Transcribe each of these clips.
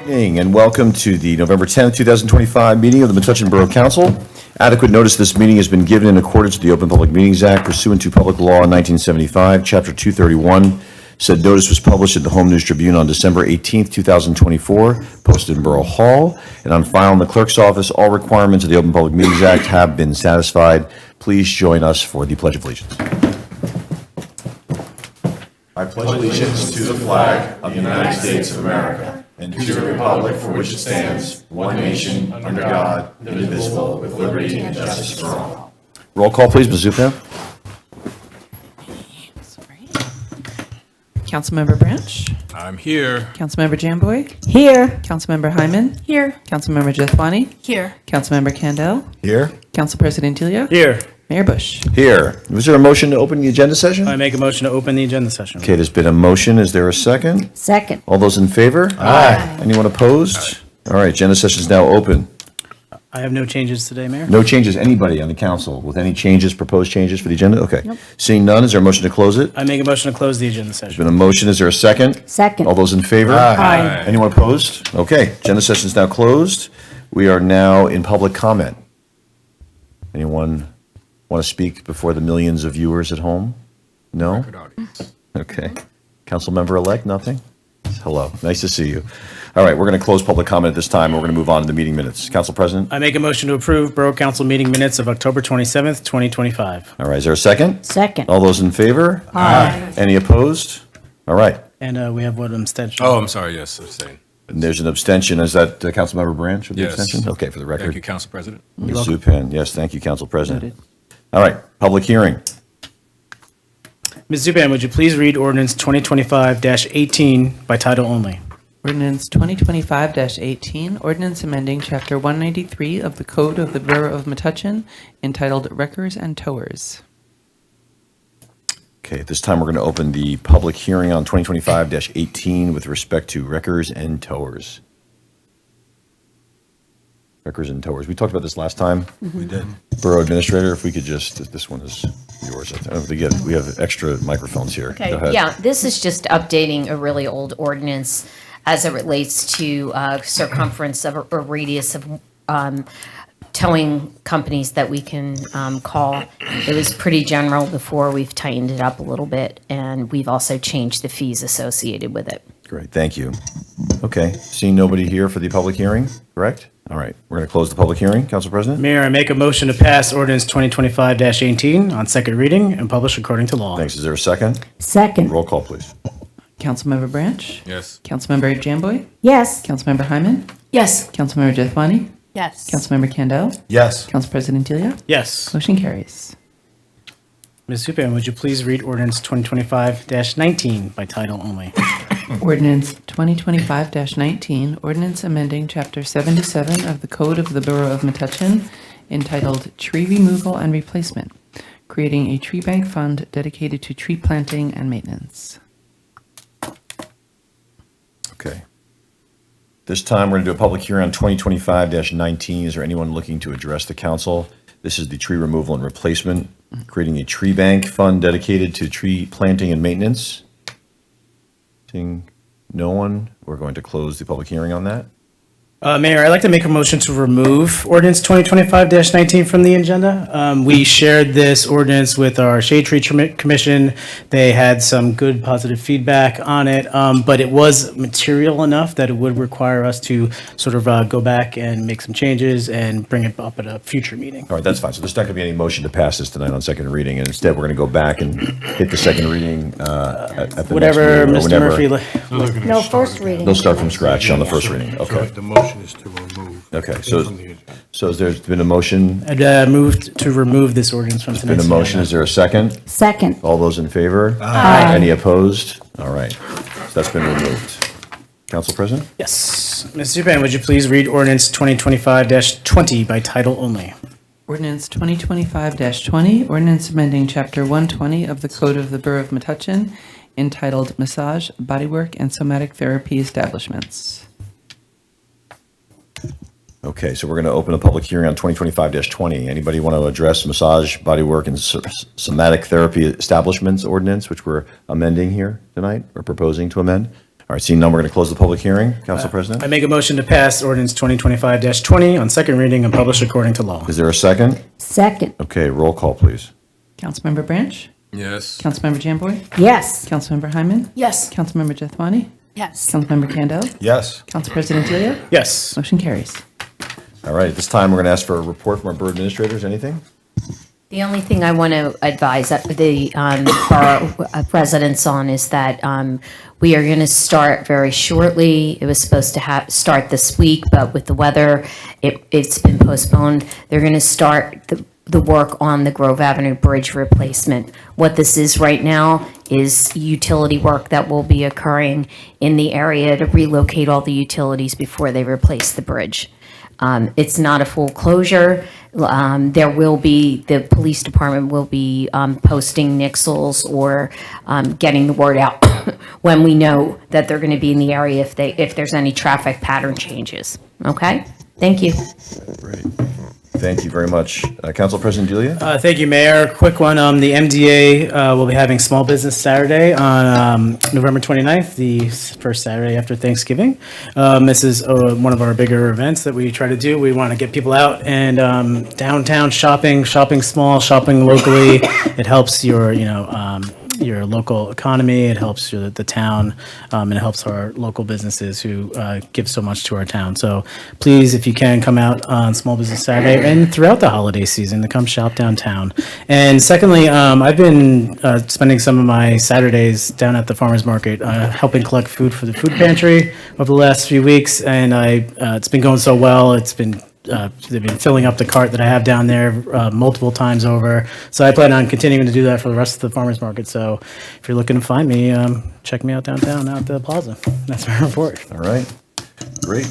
Evening and welcome to the November 10th, 2025 meeting of the Metuchen Borough Council. Adequate notice of this meeting has been given in accordance with the Open Public Meetings Act pursuant to Public Law 1975, Chapter 231. Said notice was published at the Home News Tribune on December 18th, 2024, posted in Borough Hall, and on file in the clerk's office. All requirements of the Open Public Meetings Act have been satisfied. Please join us for the Pledge of Allegiance. I pledge allegiance to the flag of the United States of America and to the republic for which it stands, one nation, under God, indivisible, with liberty and justice for all. Roll call, please, Ms. Zupan. Councilmember Branch. I'm here. Councilmember Jamboy. Here. Councilmember Hyman. Here. Councilmember Jethwani. Here. Councilmember Candell. Here. Council President Delia. Here. Mayor Bush. Here. Was there a motion to open the agenda session? I make a motion to open the agenda session. Okay, there's been a motion. Is there a second? Second. All those in favor? Aye. Anyone opposed? All right, agenda session is now open. I have no changes today, Mayor. No changes. Anybody on the council with any changes, proposed changes for the agenda? Okay. Nope. Seeing none, is there a motion to close it? I make a motion to close the agenda There's session. been a motion. Is there a second? Second. All those in favor? Aye. Anyone opposed? Okay, agenda session is now closed. We are now in public comment. Anyone want to speak before the millions of viewers at home? No? Okay. Council member-elect, nothing? Hello, nice to see you. All right, we're going to close public comment at this time, and we're going to move on to the meeting minutes. Council President? I make a motion to approve Borough Council meeting minutes of October 27th, 2025. All right, is there a second? Second. All those in favor? Aye. Any opposed? All right, And we have one abstention. Oh, I'm sorry, yes, abstain. and there's an abstention. Is that Councilmember Branch with the Yes. abstention? Okay, for the record. Thank you, Council President. Ms. Zupan, yes, thank you, Council President. Noted. All right, public hearing. Ms. Zupan, would you please read ordinance 2025-18 by title only? Ordinance 2025-18, ordinance amending Chapter 193 of the Code of the Borough of Metuchen entitled Wreckers and Towers. Okay, at this time, we're going to open the public hearing on 2025-18 with respect to wreckers and towers. Wreckers and towers. We talked about this last time. We did. Borough Administrator, if we could just, this one is yours. I don't think we have extra microphones here. Go Okay, ahead. yeah, this is just updating a really old ordinance as it relates to circumference of or radius of towing companies that we can call. It was pretty general before. We've tightened it up a little bit, and we've also changed the fees associated with it. Great, thank you. Okay, seeing nobody here for the public hearing, correct? All right, we're going to close the public hearing. Council President? Mayor, I make a motion to pass ordinance 2025-18 on second reading and publish according to law. Thanks. Is there a second? Second. Roll call, please. Councilmember Branch. Yes. Councilmember Jamboy. Yes. Councilmember Hyman. Yes. Councilmember Jethwani. Yes. Councilmember Candell. Yes. Council President Delia. Yes. Motion carries. Ms. Zupan, would you please read ordinance 2025-19 by title only? Ordinance 2025-19, ordinance amending Chapter 77 of the Code of the Borough of Metuchen entitled Tree Removal and Replacement, creating a tree bank fund dedicated to tree planting and maintenance. Okay. This time, we're going to do a public hearing on 2025-19. Is there anyone looking to address the council? This is the tree removal and replacement, creating a tree bank fund dedicated to tree planting and maintenance. Seeing no one, we're going to close the public hearing on that. Mayor, I'd like to make a motion to remove ordinance 2025-19 from the agenda. We shared this ordinance with our Shade Tree Commission. They had some good positive feedback on it, but it was material enough that it would require us to sort of go back and make some changes and bring it up at a future meeting. All right, that's fine. So there's not going to be any motion to pass this tonight on second reading, and instead, we're going to go back and hit the second reading at the Whatever next meeting, or Mr. whenever. Murphy. No, first reading. They'll start from scratch on the first reading. So Okay. the motion is to remove. Okay, from the agenda. so there's been a motion, I'd moved to remove this ordinance from been tonight's a motion. agenda. Is there a second? Second. All those in favor? Aye. Any opposed? All right, so that's been removed. Council President? Yes. Ms. Zupan, would you please read ordinance 2025-20 by title only? Ordinance 2025-20, ordinance amending Chapter 120 of the Code of the Borough of Metuchen entitled Massage, Bodywork, and Somatic Therapy Establishments. Okay, so we're going to open a public hearing on 2025-20. Anybody want to address massage, bodywork, and somatic therapy establishments ordinance, which we're amending here tonight, or proposing to amend? All right, seeing none, we're going to close the public hearing. Council President? I make a motion to pass ordinance 2025-20 on second reading and publish according to law. Is there a second? Second. Okay, roll call, please. Councilmember Branch? Yes. Councilmember Jamboy? Yes. Councilmember Hyman? Yes. Councilmember Jethwani? Yes. Councilmember Candelo? Yes. Council President Delia? Yes. Motion carries. All right, at this time, we're going to ask for a report from our borough administrators. Anything? The only thing I want to advise the borough residents on is that we are going to start very shortly. It was supposed to start this week, but with the weather, it's been postponed. They're going to start the work on the Grove Avenue Bridge replacement. What this is right now is utility work that will be occurring in the area to relocate all the utilities before they replace the bridge. It's not a full closure. The police department will be posting nixles or getting the word out when we know that they're going to be in the area if there's any traffic pattern changes. Okay? Thank you. Great. Thank you very much. Council President Delia? Thank you, Mayor. Quick one, the MDA will be having Small Business Saturday on November 29th, the first Saturday after Thanksgiving. This is one of our bigger events that we try to do. We want to get people out and downtown shopping small, shopping locally. It helps your local economy, it helps the town, and it helps our local businesses who give so much to our town. So please, if you can, come out on Small Business Saturday and throughout the holiday season to come shop downtown. And secondly, I've been spending some of my Saturdays down at the farmer's market helping collect food for the food pantry over the last few weeks, and it's been going so well. They've been filling up the cart that I have down there multiple times over. So I plan on continuing to do that for the rest of the farmer's market. So if you're looking to find me, check me out downtown out at the plaza. That's my report. All right. Great.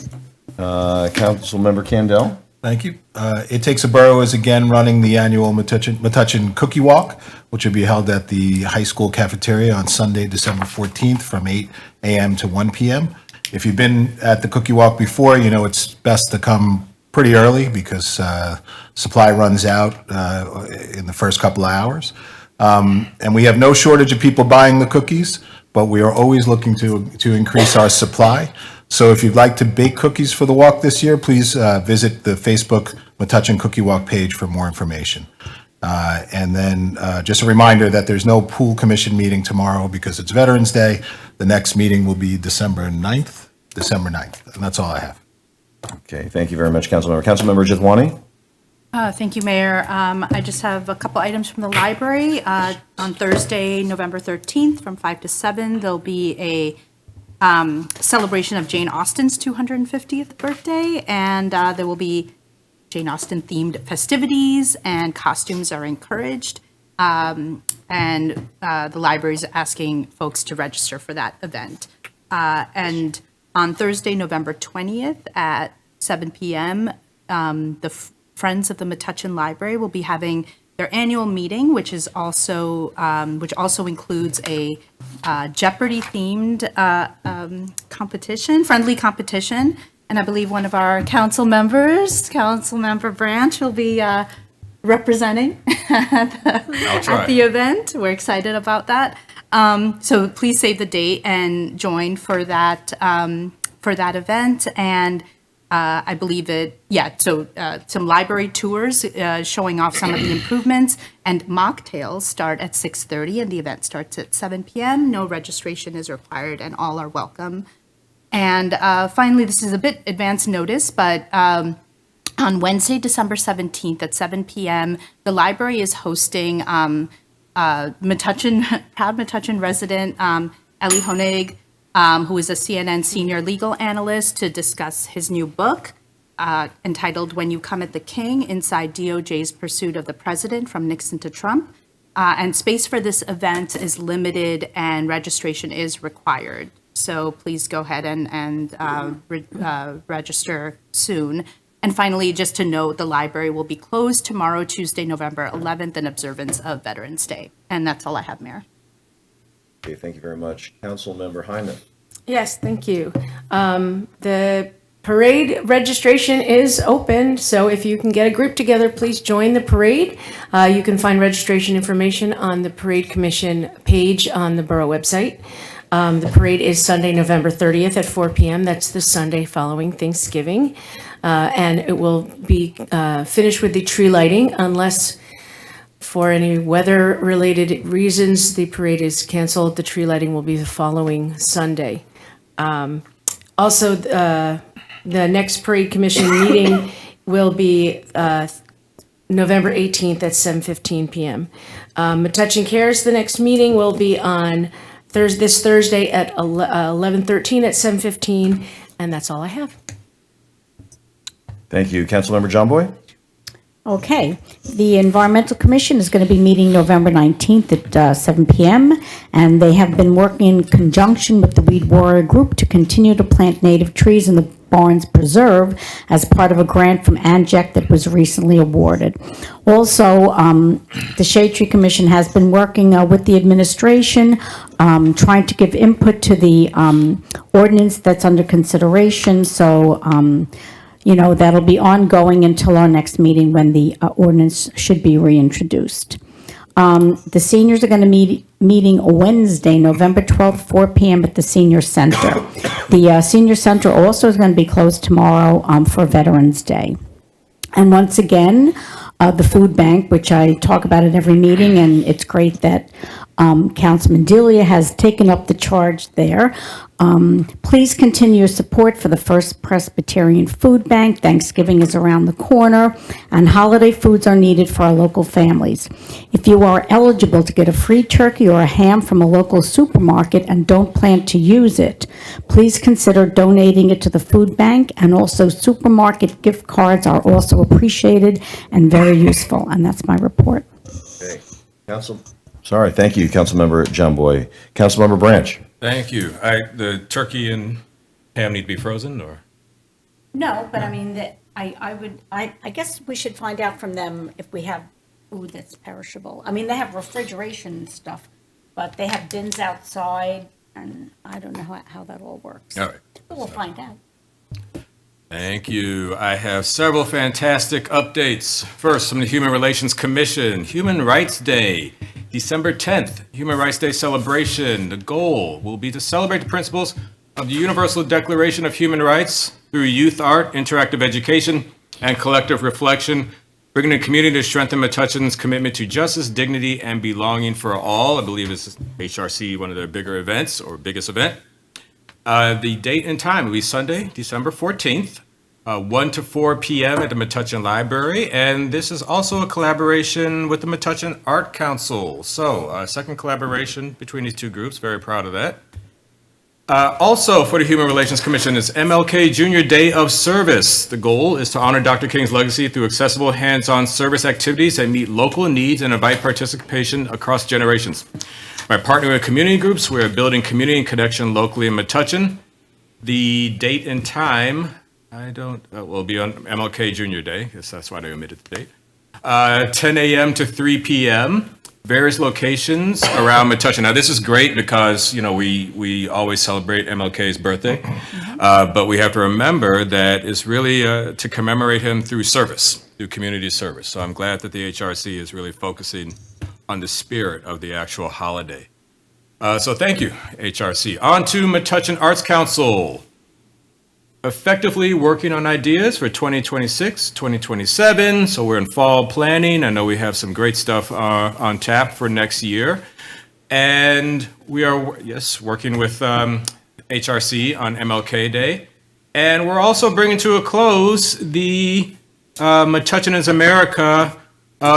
Councilmember Candelo? Thank you. It Takes a Borough is again running the annual Metuchen Cookie Walk, which will be held at the high school cafeteria on Sunday, December 14th from 8 a.m. to 1 p.m. If you've been at the Cookie Walk before, you know it's best to come pretty early because supply runs out in the first couple of hours. And we have no shortage of people buying the cookies, but we are always looking to increase our supply. So if you'd like to bake cookies for the walk this year, please visit the Facebook Metuchen Cookie Walk page for more information. And then just a reminder that there's no pool commission meeting tomorrow because it's Veterans Day. The next meeting will be December 9th, and that's all I have. Okay, thank you very much, Councilmember. Councilmember Jethwani? Thank you, Mayor. I just have a couple items from the library. On Thursday, November 13th, from 5 to 7, there'll be a celebration of Jane Austen's 250th birthday, and there will be Jane Austen-themed festivities, and costumes are encouraged. And the library is asking folks to register for that event. And on Thursday, November 20th at 7 p.m., the Friends of the Metuchen Library will be having their annual meeting, which also includes a Jeopardy-themed friendly competition. And I believe one of our council members, Councilmember Branch, will be representing at the event. We're excited about that. So please save the date and join for that event. And I believe some library tours showing off some of the improvements, and mocktails start at 6:30 and the event starts at 7 p.m. No registration is required and all are welcome. And finally, this is a bit advance notice, but on Wednesday, December 17th at 7 p.m., the library is hosting proud Metuchen resident Eli Honig, who is a CNN senior legal analyst, to discuss his new book entitled When You Come at the King, Inside DOJ's Pursuit of the President from Nixon to Trump. And space for this event is limited and registration is required. So please go ahead and register soon. And finally, just to note, the library will be closed tomorrow, Tuesday, November 11th, in observance of Veterans Day. And that's all I have, Mayor. Okay, thank you very much. Councilmember Hyman? Yes, thank you. The parade registration is open, so if you can get a group together, please join the parade. You can find registration information on the Parade Commission page on the Borough website. The parade is Sunday, November 30th at 4 p.m. That's the Sunday following Thanksgiving. And it will be finished with the tree lighting unless for any weather-related reasons the parade is canceled. The tree lighting will be the following Sunday. Also, the next parade commission meeting will be November 18th at 7:15 p.m. Metuchen Cares, the next meeting will be on this Thursday at 11:13 at 7:15, and that's all I have. Thank you. Councilmember John Boy? Okay, the Environmental Commission is going to be meeting November 19th at 7 p.m., and they have been working in conjunction with the Weed Warrior Group to continue to plant native trees in the Barnes Preserve as part of a grant from ANJEC that was recently awarded. Also, the Shade Tree Commission has been working with the administration, trying to give input to the ordinance that's under consideration, so that'll be ongoing until our next meeting when the ordinance should be reintroduced. The seniors are going to meeting Wednesday, November 12th, 4 p.m. at the Senior Center. The Senior Center also is going to be closed tomorrow for Veterans Day. And once again, the food bank, which I talk about at every meeting, and it's great that Councilman Delia has taken up the charge there. Please continue your support for the First Presbyterian Food Bank. Thanksgiving is around the corner, and holiday foods are needed for our local families. If you are eligible to get a free turkey or a ham from a local supermarket and don't plan to use it, please consider donating it to the food bank, and also supermarket gift cards are also appreciated and very useful, and that's my report. Okay. Thank you, Councilmember John Boy. Councilmember Branch? Thank you. The turkey and ham need to be frozen, or? No, but I mean, I guess we should find out from them if we have food that's perishable. I mean, they have refrigeration and stuff, but they have bins outside, and I don't know how that all works. All right. But we'll find out. Thank you. I have several fantastic updates. First, from the Human Relations Commission, Human Rights Day, December 10th, Human Rights Day celebration. The goal will be to celebrate the principles of the Universal Declaration of Human Rights through youth art, interactive education, and collective reflection, bringing the community to strengthen Metuchen's commitment to justice, dignity, and belonging for all. I believe it's HRC, one of their bigger events or biggest event. The date and time will be Sunday, December 14th, 1 to 4 p.m. at the Metuchen Library. And this is also a collaboration with the Metuchen Art Council. So second collaboration between these two groups. Very proud of that. Also for the Human Relations Commission is MLK Jr. Day of Service. The goal is to honor Dr. King's legacy through accessible hands-on service activities that meet local needs and invite participation across generations. By partnering with community groups, we're building community and connection locally in Metuchen. The date and time, will be on MLK Jr. Day, because that's why they omitted the date. 10 a.m. to 3 p.m., various locations around Metuchen. Now, this is great because, we always celebrate MLK's birthday, but we have to remember that it's really to commemorate him through service, through community service. So I'm glad that the HRC is really focusing on the spirit of the actual holiday. So thank you, HRC. On to Metuchen Arts Council. Effectively working on ideas for 2026, 2027. So we're in fall planning. I know we have some great stuff on tap for next year. And we are, working with HRC on MLK Day. And we're also bringing to a close the Metuchen is America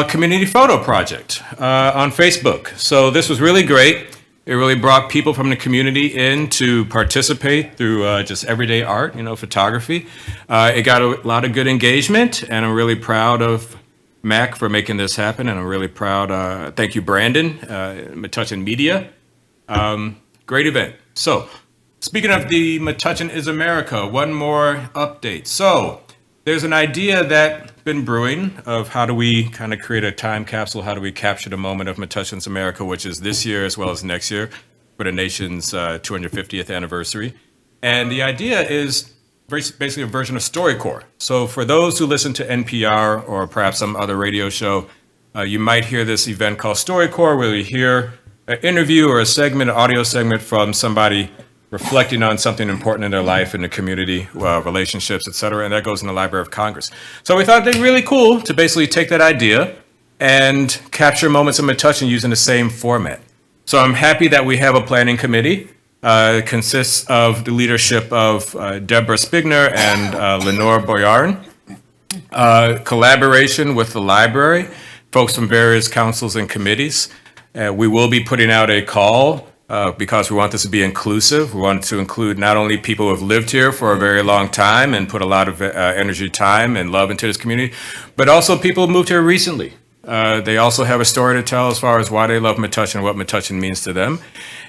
community photo project on Facebook. So this was really great. It really brought people from the community in to participate through just everyday art, photography. It got a lot of good engagement, and I'm really proud of Mac for making this happen, and I'm really proud. Thank you, Brandon, Metuchen Media. Great event. So, speaking of the Metuchen is America, one more update. So, there's an idea that's been brewing of how do we kind of create a time capsule, how do we capture the moment of Metuchen's America, which is this year as well as next year for the nation's 250th anniversary. And the idea is basically a version of StoryCorps. So for those who listen to NPR or perhaps some other radio show, you might hear this event called StoryCorps, where you hear an interview or a segment, an audio segment from somebody reflecting on something important in their life, in the community, relationships, et cetera, and that goes in the Library of Congress. So we thought it'd be really cool to basically take that idea and capture moments of Metuchen using the same format. So I'm happy that we have a planning committee. It consists of the leadership of Deborah Spigner and Lenore Boyarin. Collaboration with the library, folks from various councils and committees. We will be putting out a call because we want this to be inclusive. We want to include not only people who have lived here for a very long time and put a lot of energy, time, and love into this community, but also people who moved here recently. They also have a story to tell as far as why they love Metuchen and what Metuchen means to them.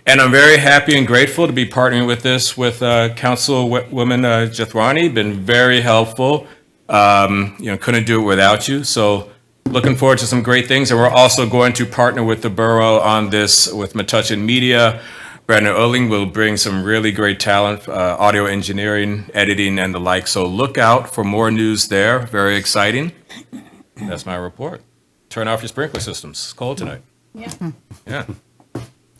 And I'm very happy and grateful to be partnering with this with Councilwoman Jathwani. Been very helpful. Couldn't do it without you. So looking forward to some great things. And we're also going to partner with the borough on this with Metuchen Media. Brandon Erling will bring some really great talent, audio engineering, editing, and the like. So look out for more news there. Very exciting. That's my report. Turn off your sprinkler systems. It's cold tonight. Yeah.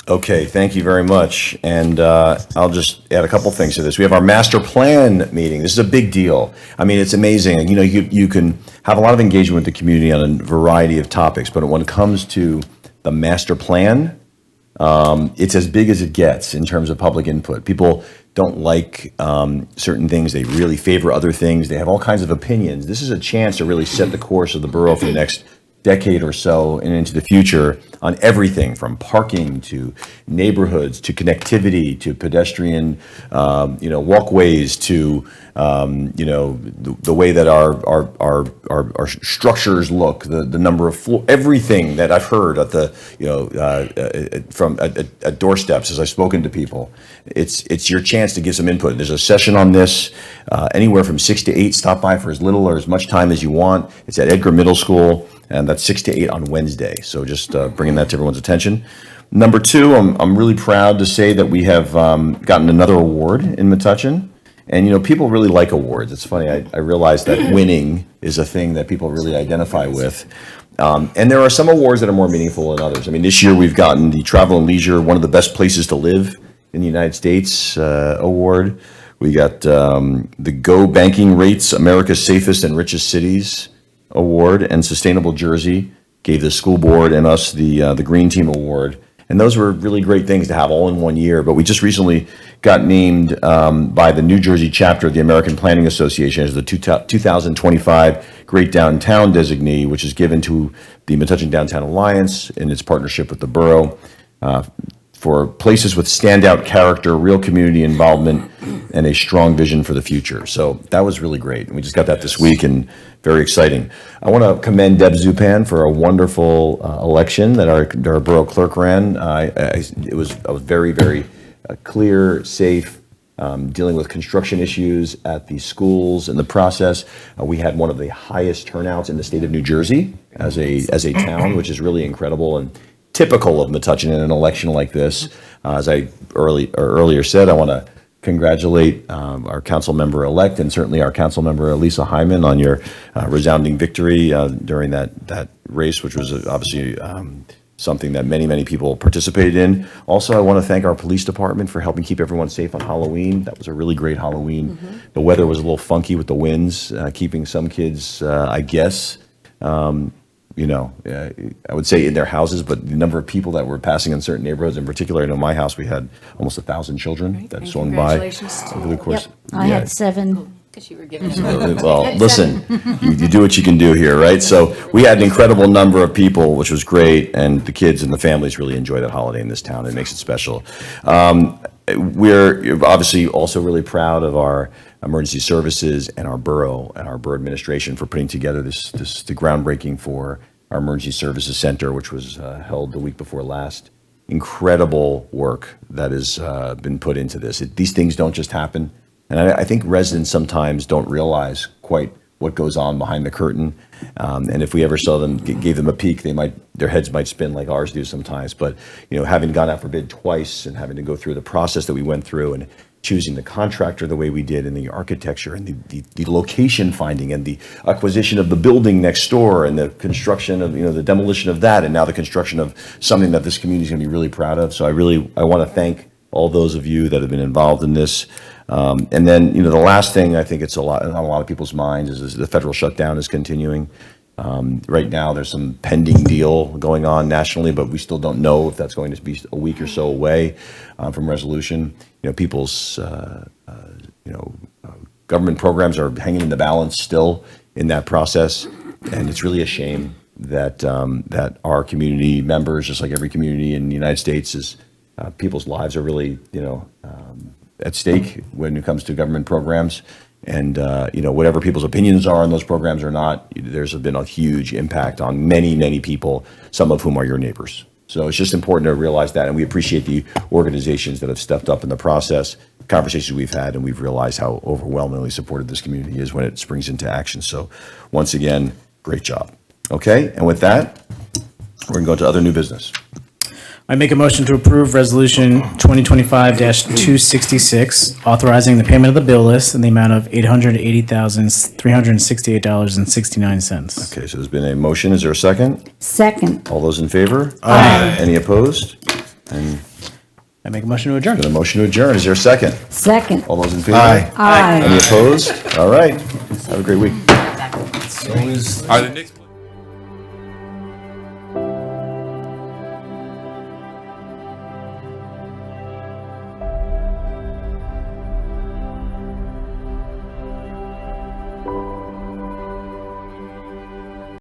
Okay, thank you very much. And I'll just add a couple things to this. We have our master plan meeting. This is a big deal. I mean, it's amazing. You know, you can have a lot of engagement with the community on a variety of topics, but when it comes to the master plan, it's as big as it gets in terms of public input. People don't like certain things. They really favor other things. They have all kinds of opinions. This is a chance to really set the course of the borough for the next decade or so and into the future on everything from parking to neighborhoods to connectivity to pedestrian walkways to the way that our structures look, the number of floor, everything that I've heard at the at doorsteps as I've spoken to people. It's your chance to give some input. There's a session on this anywhere from 6 to 8. Stop by for as little or as much time as you want. It's at Edgar Middle School. And that's 6 to 8 on Wednesday. So just bringing that to everyone's attention. Number 2, I'm really proud to say that we have gotten another award in Metuchen. And, people really like awards. It's funny, I realize that winning is a thing that people really identify with. And there are some awards that are more meaningful than others. I mean, this year we've gotten the Travel and Leisure, one of the best places to live in the United States award. We got the Go Banking Rates, America's Safest and Richest Cities Award, and Sustainable Jersey gave the school board and us the Green Team Award. And those were really great things to have all in one year. But we just recently got named by the New Jersey chapter of the American Planning Association as the 2025 Great Downtown Designee, which is given to the Metuchen Downtown Alliance in its partnership with the borough for places with standout character, real community involvement, and a strong vision for the future. So that was really great. And we just got that this week and very exciting. I want to commend Deb Zupan for a wonderful election that our borough clerk ran. I was very, very clear, safe, dealing with construction issues at the schools in the process. We had one of the highest turnouts in the state of New Jersey as a town, which is really incredible and typical of Metuchen in an election like this. As I earlier said, I want to congratulate our council member elect and certainly our council member Lisa Hyman on your resounding victory during that race, which was obviously something that many people participated in. Also, I want to thank our police department for helping keep everyone safe on Halloween. That was a really great Halloween. The weather was a little funky with the winds, keeping some kids, I guess, I would say in their houses, but the number of people that were passing in certain neighborhoods, in particular, I know my house, we had almost 1,000 children that swung by over the course. I had 7. Because you were given Well, listen, you do what you can do here, right? So we had an incredible number of people, which was great, and the kids and the families really enjoy that holiday in this town. It makes it special. We're obviously also really proud of our emergency services and our borough administration for putting together the groundbreaking for our emergency services center, which was held the week before last. Incredible work that has been put into this. These things don't just happen. And I think residents sometimes don't realize quite what goes on behind the curtain. And if we ever saw them, gave them a peek, their heads might spin like ours do sometimes. But having gone out for bid twice and having to go through the process that we went through and choosing the contractor the way we did, and the architecture, and the location finding, and the acquisition of the building next door, and the construction of, the demolition of that, and now the construction of something that this community is going to be really proud of. So I want to thank all those of you that have been involved in this. And then, the last thing I think it's on a lot of people's minds is the federal shutdown is continuing. Right now, there's some pending deal going on nationally, but we still don't know if that's going to be a week or so away from resolution. People's government programs are hanging in the balance still in that process, and it's really a shame that that our community members, just like every community in the United States, is people's lives are really at stake when it comes to government programs. And, whatever people's opinions are on those programs or not, there's been a huge impact on many, many people, some of whom are your neighbors. So it's just important to realize that. And we appreciate the organizations that have stepped up in the process, conversations we've had, and we've realized how overwhelmingly supportive this community is when it springs into action. So once again, great job. Okay, and with that, we're going to go to other new business. I make a motion to approve Resolution 2025-266, authorizing the payment of the bill list in the amount of $880,368.69. Okay, so there's been a motion. Is there a second? Second. All those in favor? Aye. Any opposed? And I make a motion to adjourn. been a motion to adjourn. Is there a second? Second. All those in favor? Aye. Aye. Any opposed? All right. Have a great week. Are the Knicks?